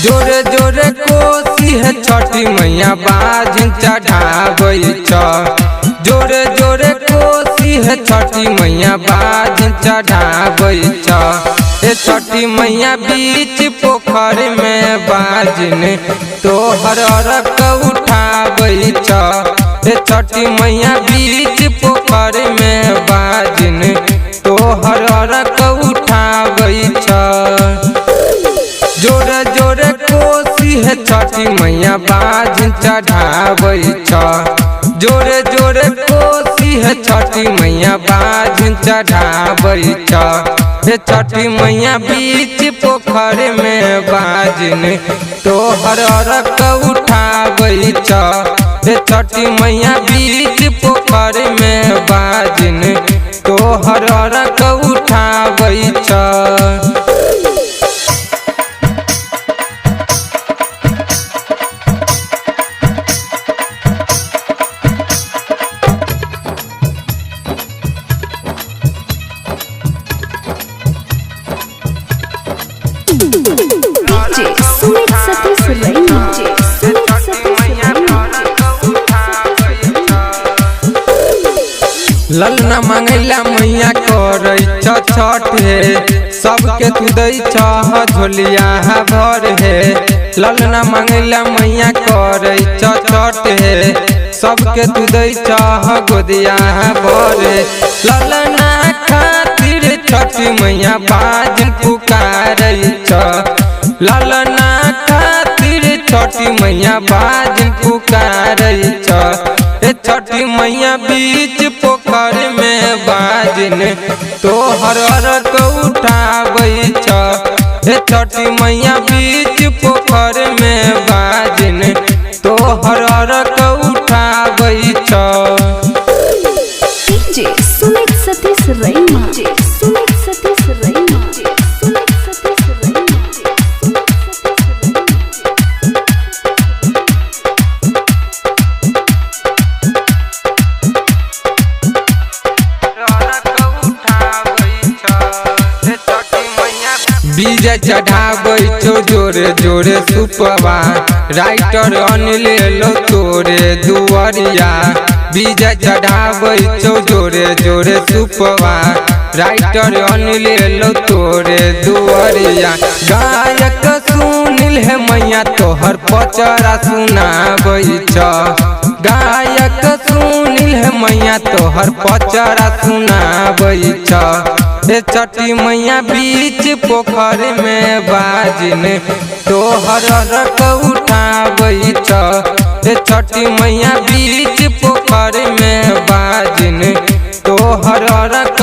जोरे जोरे कोसी है छठी मैया बाजिन चढ़ाबै छ। जोरे जोरे कोसी है छठी मैया बाजिन चढ़ाबै छ। ए छठी मैया बीच पोखर में बाजिन तोहर अर्घ उठाबै छ। ए छठी मैया बीच पोखर में बाजिन तोहर अर्घ उठाबै छ। जोरे जोरे कोसी है छठी मैया बाजिन चढ़ाबै छ। जोरे जोरे कोसी है छठी मैया बाजिन चढ़ाबै छ। हे छठी मैया बीच पोखर में बाजिन तोहर अर्घ उठाबै छ। हे छठी मैया बीच पोखर में बाजिन तोहर अर्घ उठाबै छ। DJ Sumit Satish Raina ललना मांगैला मैया करै छ छठ हे। सबके तू दै छ झोलिया भर हे। ललना मांगैला मैया करै छ छठ हे। सबके तू दै छ गोदिया भर हे। ललना खातिर छठी मैया बाजिन पुकारै छ। ललना खातिर छठी मैया बाजिन पुकारै छ। ए छठी मैया बीच पोखर में बाजिन तोहर अर्घ उठाबै छ। ए छठी मैया बीच पोखर में बाजिन तोहर अर्घ उठाबै छ। DJ Sumit Satish Raina Sumit Satish Raina Sumit Satish Raina बीज चढ़ाबै छो जोरे जोरे सुपवा। राइटर अनिल लो तोरे दुआरिया। बीज चढ़ाबै छो जोरे जोरे सुपवा। राइटर अनिल लो तोरे दुआरिया। गायक सुनील है मैया तोहर पचरा सुनाबै छ। गायक सुनील है मैया तोहर पचरा सुनाबै छ। ए छठी मैया बीच पोखर में बाजिन तोहर अर्घ उठाबै छ। ए छठी मैया बीच पोखर में बाजिन तोहर अर्घ